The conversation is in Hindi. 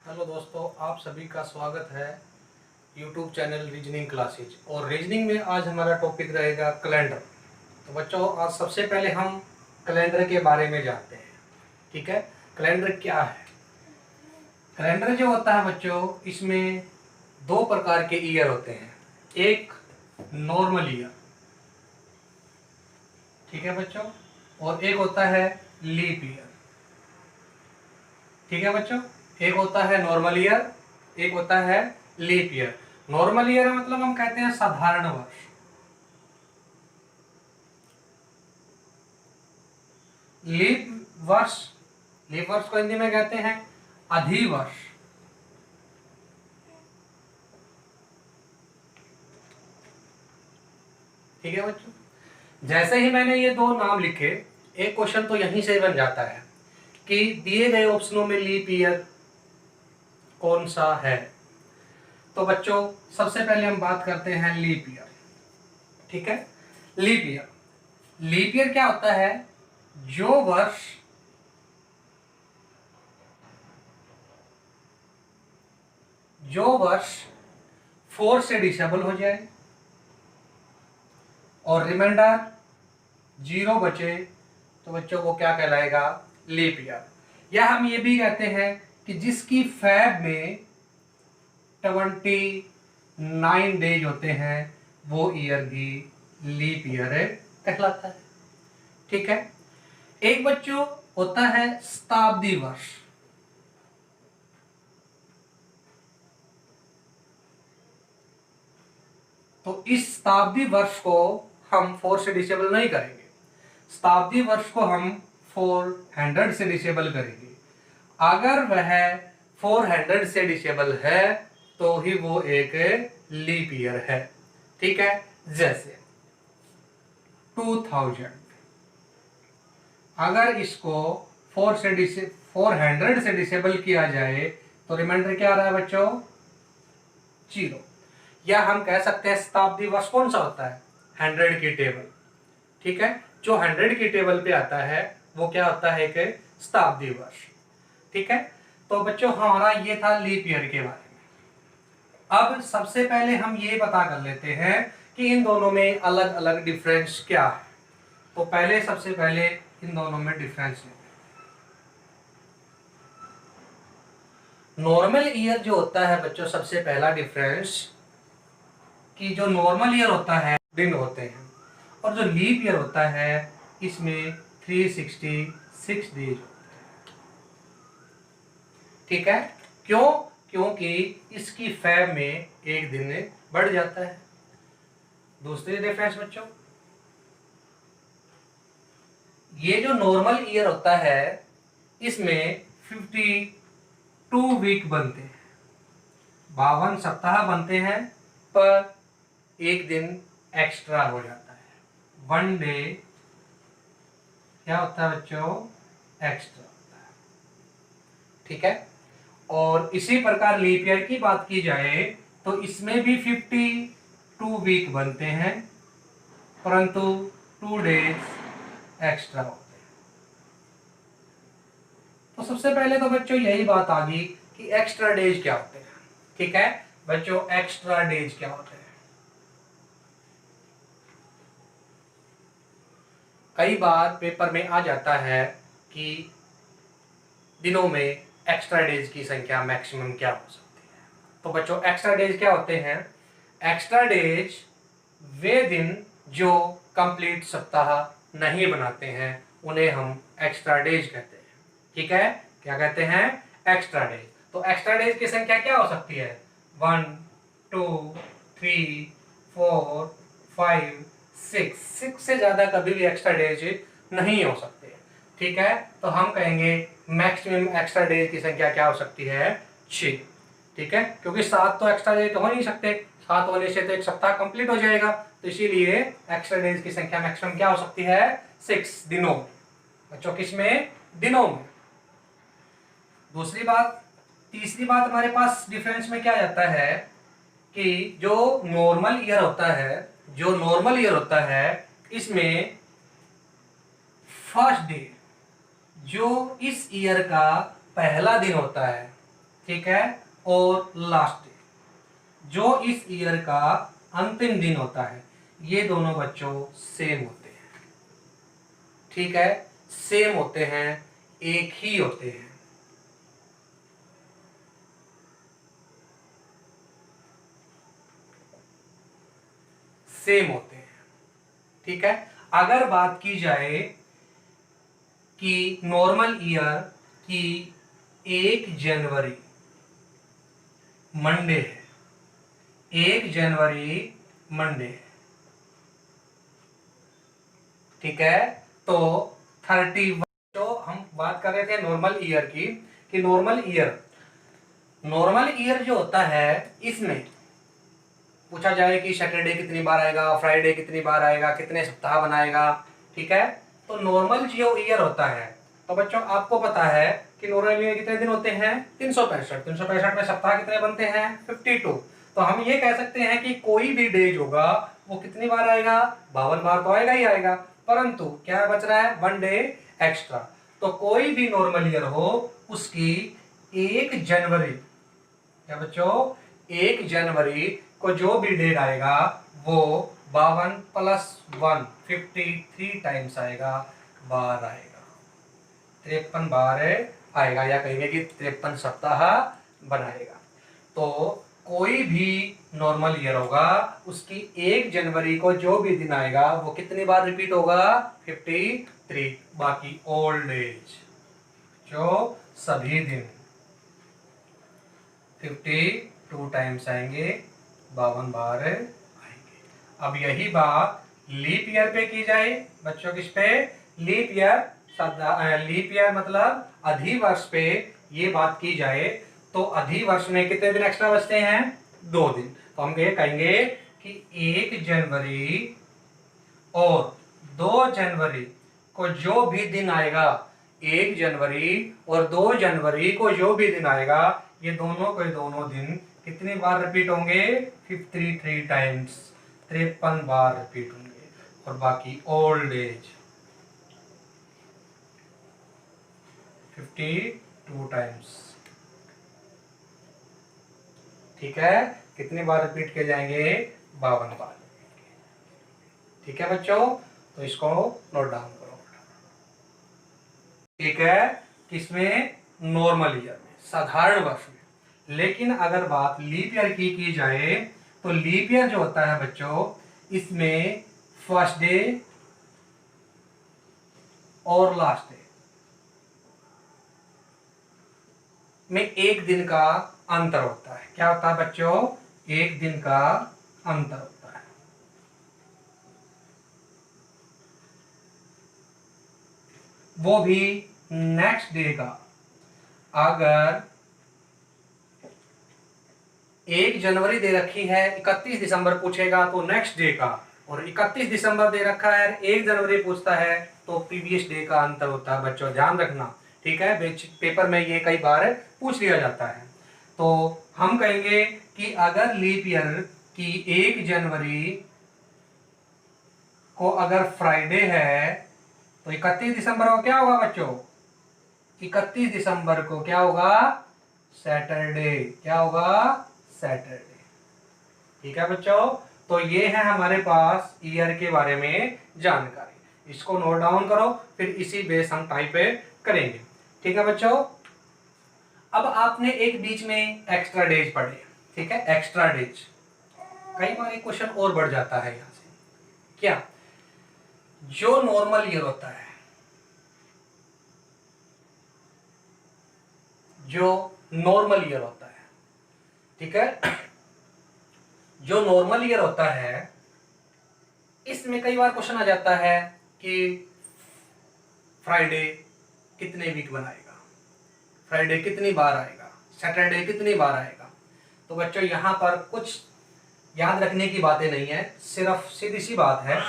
हेलो दोस्तों, आप सभी का स्वागत है यूट्यूब चैनल रीजनिंग क्लासेज। और रीजनिंग में आज हमारा टॉपिक रहेगा कैलेंडर। तो बच्चों, आज सबसे पहले हम कैलेंडर के बारे में जानते हैं। ठीक है, कैलेंडर क्या है? कैलेंडर जो होता है बच्चों, इसमें दो प्रकार के ईयर होते हैं। एक नॉर्मल ईयर, ठीक है बच्चों, और एक होता है लीप ईयर। ठीक है बच्चों, एक होता है नॉर्मल ईयर, एक होता है लीप ईयर। नॉर्मल ईयर मतलब हम कहते हैं साधारण वर्ष। लीप वर्ष को हिंदी में कहते हैं अधिवर्ष। ठीक है बच्चों, जैसे ही मैंने ये दो नाम लिखे, एक क्वेश्चन तो यहीं से बन जाता है कि दिए गए ऑप्शनों में लीप ईयर कौन सा है। तो बच्चों, सबसे पहले हम बात करते हैं लीप ईयर। ठीक है, लीप ईयर क्या होता है? जो वर्ष 4 से डिसेबल हो जाए और रिमाइंडर 0 बचे, तो बच्चों वो क्या कहलाएगा? Leap year. या हम ये भी कहते हैं कि जिसकी फैब में 29 डेज होते हैं, वो ईयर भी लीप ईयर कहलाता है। ठीक है, एक बच्चों होता है शताब्दी वर्ष। तो इस शताब्दी वर्ष को हम 4 से डिसेबल नहीं करेंगे, शताब्दी वर्ष को हम 400 से डिसेबल करेंगे। अगर वह 400 से डिसेबल है तो ही वो एक लीप ईयर है। ठीक है, जैसे 2000, अगर इसको 400 से डिसेबल किया जाए तो रिमाइंडर क्या आ रहा है बच्चों? 0। या हम कह सकते हैं शताब्दी वर्ष कौन सा होता है? 100 की टेबल। ठीक है, जो 100 की टेबल पे आता है वो क्या होता है? एक शताब्दी वर्ष। ठीक है, तो बच्चों हमारा ये था लीप ईयर के बारे में। अब सबसे पहले हम ये पता कर लेते हैं कि इन दोनों में अलग अलग डिफरेंस क्या है। तो सबसे पहले इन दोनों में डिफरेंस लेते हैं। नॉर्मल ईयर जो होता है बच्चों, सबसे पहला डिफरेंस कि जो नॉर्मल ईयर होता है दिन होते हैं, और जो लीप ईयर होता है इसमें 366 डेज होते हैं। ठीक है, क्यों? क्योंकि इसकी फैब में एक दिन बढ़ जाता है। दूसरी डिफरेंस बच्चों, ये जो नॉर्मल ईयर होता है इसमें 52 वीक बनते हैं, 52 सप्ताह बनते हैं, पर एक दिन एक्स्ट्रा हो जाता है। 1 डे क्या होता है बच्चों? एक्स्ट्रा होता है। ठीक है, और इसी प्रकार लीप ईयर की बात की जाए तो इसमें भी 52 वीक बनते हैं, परंतु 2 डेज एक्स्ट्रा होते हैं। तो सबसे पहले तो बच्चों यही बात आ गई कि एक्स्ट्रा डेज क्या होते हैं। ठीक है बच्चों, एक्स्ट्रा डेज क्या होते हैं? कई बार पेपर में आ जाता है कि दिनों में एक्स्ट्रा डेज की संख्या मैक्सिमम क्या हो सकती है। तो बच्चों, एक्स्ट्रा डेज क्या होते हैं? एक्स्ट्रा डेज वे दिन जो कंप्लीट सप्ताह नहीं बनाते हैं, उन्हें हम एक्स्ट्रा डेज कहते हैं। ठीक है, क्या कहते हैं? Extra days. तो एक्स्ट्रा डेज की संख्या क्या हो सकती है? 1 2 3 4 5 6 से ज्यादा कभी भी एक्स्ट्रा डेज नहीं हो सकते। ठीक है, तो हम कहेंगे मैक्सिमम एक्स्ट्रा डेज की संख्या क्या हो सकती है? 6। ठीक है, क्योंकि 7 तो एक्स्ट्रा डेज हो नहीं सकते, 7 होने से तो एक सप्ताह कंप्लीट हो जाएगा, तो इसीलिए एक्स्ट्रा डेज की संख्या मैक्सिमम क्या हो सकती है? 6 दिनों में। बच्चों, किसमें? दिनों में। दूसरी बात, तीसरी बात हमारे पास डिफरेंस में क्या जाता है कि जो नॉर्मल ईयर होता है इसमें फर्स्ट डे, जो इस ईयर का पहला दिन होता है, ठीक है, और लास्ट डे जो इस ईयर का अंतिम दिन होता है, ये दोनों बच्चों सेम होते हैं। ठीक है, सेम होते हैं, एक ही होते हैं। सेम होते हैं। ठीक है, अगर बात की जाए कि नॉर्मल ईयर की 1 जनवरी मंडे है, 1 जनवरी मंडे है, ठीक है, तो 31, तो हम बात कर रहे थे नॉर्मल ईयर की, कि नॉर्मल ईयर जो होता है, इसमें पूछा जाए कि सैटरडे कितनी बार आएगा, फ्राइडे कितनी बार आएगा, कितने सप्ताह बनाएगा। ठीक है, तो नॉर्मल जो ईयर होता है, तो बच्चों आपको पता है कि नॉर्मल ईयर कितने दिन होते हैं, 365 में सप्ताह कितने बनते हैं, 52। तो हम ये कह सकते हैं कि कोई भी डेज होगा वो कितनी बार आएगा, 52 बार तो आएगा ही आएगा, परंतु क्या बच रहा है, 1 डे एक्स्ट्रा। तो कोई भी नॉर्मल ईयर हो उसकी 1 जनवरी, क्या बच्चों, 1 जनवरी को जो भी डेट आएगा वो 52 + 1 53 टाइम्स आएगा, बार आएगा, 53 बार आएगा, या कहेंगे कि 53 सप्ताह बनाएगा। तो कोई भी नॉर्मल ईयर होगा उसकी 1 जनवरी को जो भी दिन आएगा वो कितनी बार रिपीट होगा, 53। बाकी ओल्ड एज जो सभी दिन 52 टाइम्स आएंगे, 52 बार आएंगे। अब यही बात लीप ईयर पे की जाए बच्चों, किस पे, लीप ईयर मतलब अधिवर्ष पे ये बात की जाए, तो अधिवर्ष में कितने दिन एक्स्ट्रा बचते हैं, 2 दिन। तो हम ये कहेंगे कि 1 जनवरी और 2 जनवरी को जो भी दिन आएगा, 1 जनवरी और 2 जनवरी को जो भी दिन आएगा, ये दोनों के दोनों दिन कितनी बार रिपीट होंगे, 53 टाइम्स, 53 बार रिपीट होंगे। और बाकी ओल्ड एज 52 टाइम्स। ठीक है, कितनी बार रिपीट किए जाएंगे, 52 बार। ठीक है बच्चों, तो इसको नोट डाउन करो। ठीक है, किसमें, नॉर्मल ईयर में, साधारण वर्ष में। लेकिन अगर बात लीप ईयर की जाए, तो लीप ईयर जो होता है बच्चों, इसमें फर्स्ट डे और लास्ट डे में 1 दिन का अंतर होता है। क्या होता है बच्चों, 1 दिन का अंतर होता है। वो भी नेक्स्ट डे का। अगर 1 जनवरी दे रखी है, 31 दिसंबर पूछेगा तो नेक्स्ट डे का, और 31 दिसंबर दे रखा है, 1 जनवरी पूछता है तो प्रीवियस डे का अंतर होता है बच्चों, ध्यान रखना। ठीक है, पेपर में ये कई बार पूछ लिया जाता है। तो हम कहेंगे कि अगर लीप ईयर की 1 जनवरी को अगर फ्राइडे है, तो 31 दिसंबर को क्या होगा बच्चों, 31 दिसंबर को क्या होगा, सैटरडे। क्या होगा, सैटरडे। ठीक है बच्चों, तो ये है हमारे पास ईयर के बारे में जानकारी। इसको नोट डाउन करो, फिर इसी बेस हम टाइप करेंगे। ठीक है बच्चों, अब आपने एक बीच में एक्स्ट्रा डेज पढ़े। ठीक है, एक्स्ट्रा डेज, कई बार एक क्वेश्चन और बढ़ जाता है यहां से, क्या, जो नॉर्मल ईयर होता है, जो नॉर्मल ईयर होता है, ठीक है, जो नॉर्मल ईयर होता है, इसमें कई बार क्वेश्चन आ जाता है कि फ्राइडे कितने वीक बनाएगा, फ्राइडे कितनी बार आएगा, सैटरडे कितनी बार आएगा। तो बच्चों यहाँ पर कुछ याद रखने की बातें नहीं है, सिर्फ सीधी सी बात है